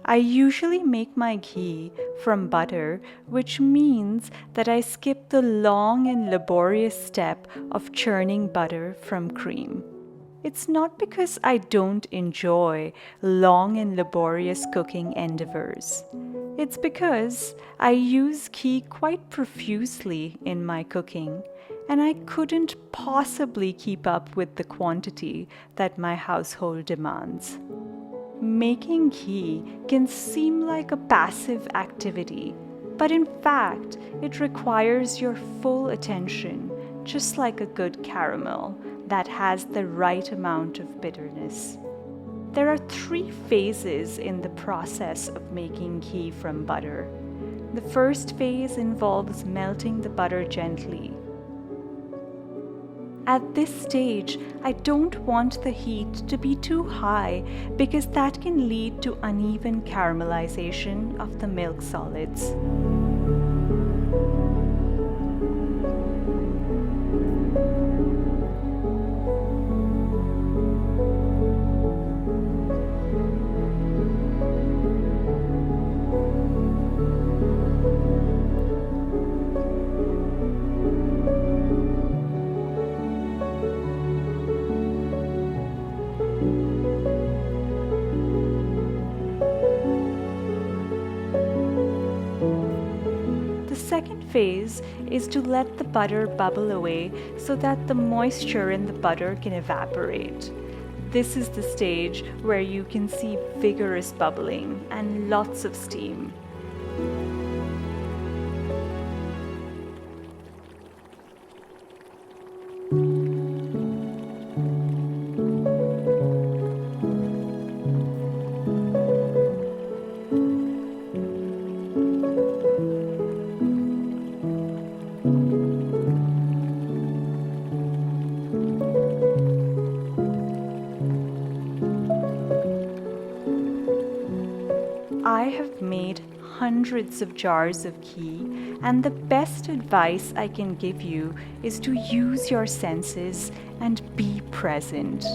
I usually make my ghee from butter, which means that I skip the long and laborious step of churning butter from cream. It's not because I don't enjoy long and laborious cooking endeavors. It's because I use ghee quite profusely in my cooking, and I couldn't possibly keep up with the quantity that my household demands. Making ghee can seem like a passive activity, but in fact, it requires your full attention, just like a good caramel that has the right amount of bitterness. There are 3 phases in the process of making ghee from butter. The first phase involves melting the butter gently. At this stage, I don't want the heat to be too high because that can lead to uneven caramelization of the milk solids. The second phase is to let the butter bubble away so that the moisture in the butter can evaporate. This is the stage where you can see vigorous bubbling and lots of steam. I have made hundreds of jars of ghee, and the best advice I can give you is to use your senses and be present.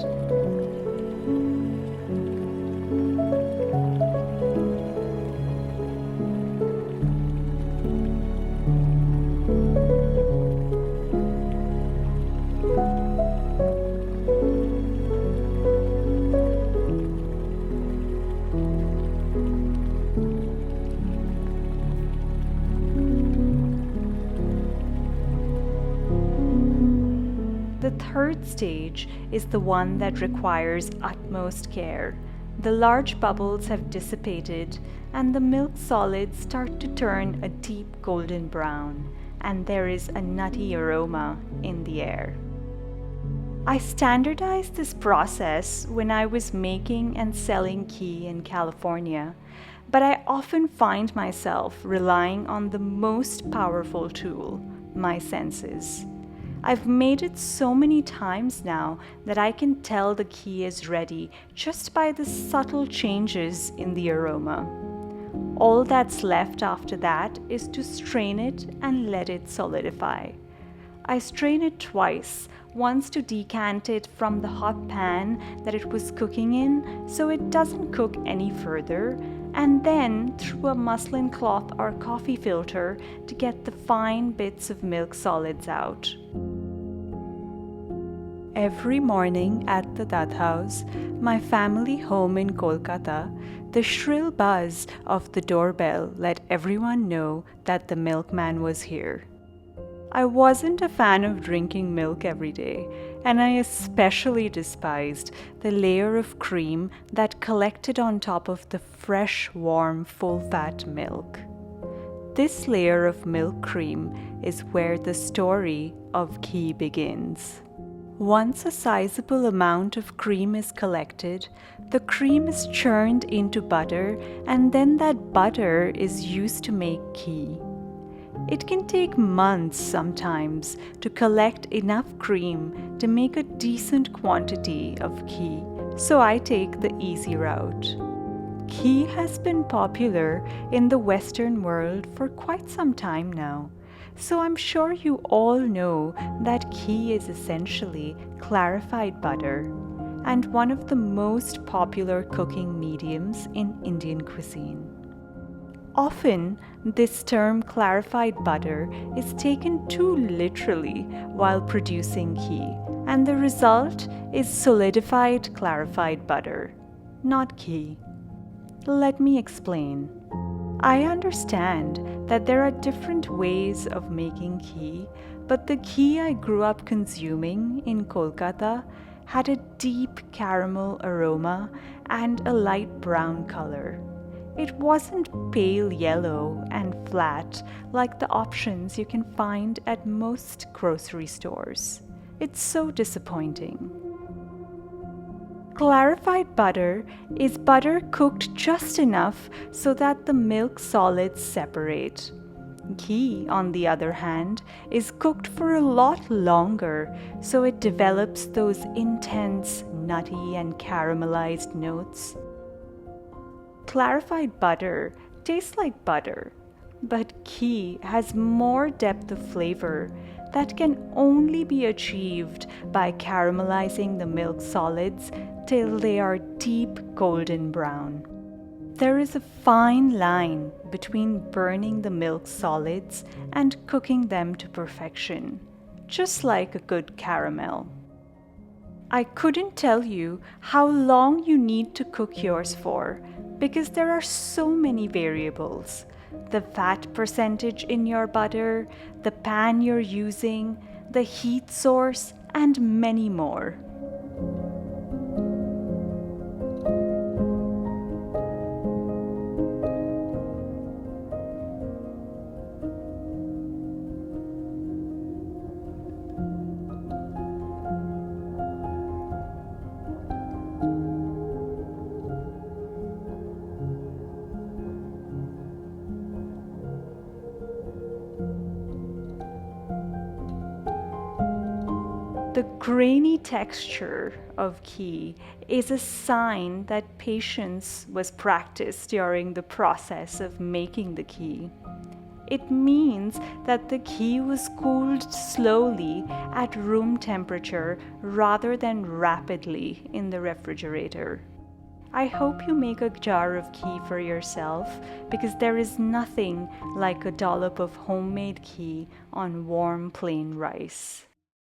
The third stage is the one that requires utmost care. The large bubbles have dissipated and the milk solids start to turn a deep golden brown, and there is a nutty aroma in the air. I standardized this process when I was making and selling ghee in California, but I often find myself relying on the most powerful tool, my senses. I've made it so many times now that I can tell the ghee is ready just by the subtle changes in the aroma. All that's left after that is to strain it and let it solidify. I strain it twice, once to decant it from the hot pan that it was cooking in so it doesn't cook any further, and then through a muslin cloth or coffee filter to get the fine bits of milk solids out. Every morning at the Dutt House, my family home in Kolkata, the shrill buzz of the doorbell let everyone know that the milkman was here. I wasn't a fan of drinking milk every day, and I especially despised the layer of cream that collected on top of the fresh, warm, full-fat milk. This layer of milk cream is where the story of ghee begins. Once a sizable amount of cream is collected, the cream is churned into butter, and then that butter is used to make ghee. It can take months sometimes to collect enough cream to make a decent quantity of ghee, so I take the easy route. Ghee has been popular in the Western world for quite some time now, so I'm sure you all know that ghee is essentially clarified butter and one of the most popular cooking mediums in Indian cuisine. Often, this term clarified butter is taken too literally while producing ghee, and the result is solidified clarified butter, not ghee. Let me explain. I understand that there are different ways of making ghee, but the ghee I grew up consuming in Kolkata had a deep caramel aroma and a light brown color. It wasn't pale yellow and flat like the options you can find at most grocery stores. It's so disappointing. Clarified butter is butter cooked just enough so that the milk solids separate. Ghee, on the other hand, is cooked for a lot longer, so it develops those intense, nutty, and caramelized notes. Clarified butter tastes like butter, but ghee has more depth of flavor that can only be achieved by caramelizing the milk solids till they are deep golden brown. There is a fine line between burning the milk solids and cooking them to perfection, just like a good caramel. I couldn't tell you how long you need to cook yours for because there are so many variables. The fat percentage in your butter, the pan you're using, the heat source, and many more. The grainy texture of ghee is a sign that patience was practiced during the process of making the ghee. It means that the ghee was cooled slowly at room temperature rather than rapidly in the refrigerator. I hope you make a jar of ghee for yourself because there is nothing like a dollop of homemade ghee on warm plain rice.